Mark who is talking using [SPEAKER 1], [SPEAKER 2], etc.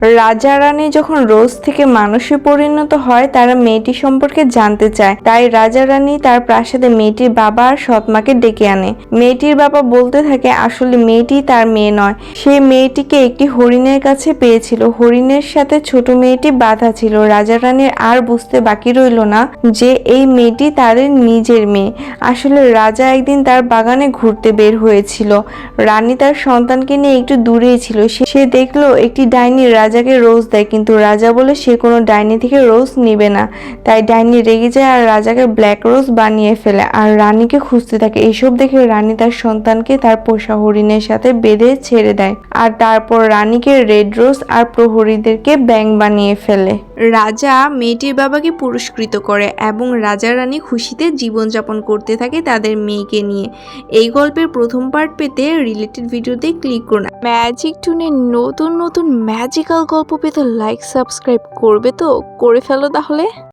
[SPEAKER 1] রাজা রানী যখন রোজ থেকে মানুষে পরিণত হয় তারা মেয়েটি সম্পর্কে জানতে চায়। তাই রাজা রানী তার প্রাসাদে মেয়েটির বাবা আর সৎমাকে ডেকে আনে। মেয়েটির বাবা বলতে থাকে আসলে মেয়েটি তার মেয়ে নয়, সে মেয়েটিকে একটি হরিণের কাছে পেয়েছিল। হরিণের সাথে ছোট মেয়েটি বাঁধা ছিল। রাজা রানীর আর বুঝতে বাকি রইল না যে এই মেয়েটি তাদের নিজের মেয়ে। আসলে রাজা একদিন তার বাগানে ঘুরতে বের হয়েছিল। রানী তার সন্তানকে নিয়ে একটু দূরেই ছিল। সে দেখলো একটি ডাইনি রাজাকে রোজ দেয়, কিন্তু রাজা বলে সে কোনো ডাইনি থেকে রোজ নিবে না। তাই ডাইনি রেগে যায় আর রাজাকে ব্ল্যাক রোজ বানিয়ে ফেলে আর রানীকে খুঁজতে থাকে। এইসব দেখে রানী তার সন্তানকে তার পোষা হরিণের সাথে বেঁধে ছেড়ে দেয় আর তারপর রানীকে রেড রোজ আর প্রহরীদেরকে ব্যাঙ বানিয়ে ফেলে। রাজা মেয়েটির বাবাকে পুরস্কৃত করে এবং রাজা রানী খুশিতে জীবনযাপন করতে থাকে তাদের মেয়েকে নিয়ে। এই গল্পের প্রথম পার্ট পেতে রিলেটেড ভিডিওতে ক্লিক করুন। ম্যাজিক টুনের নতুন নতুন ম্যাজিক্যাল গল্প পেতে লাইক সাবস্ক্রাইব করবে তো করে ফেলো তাহলে।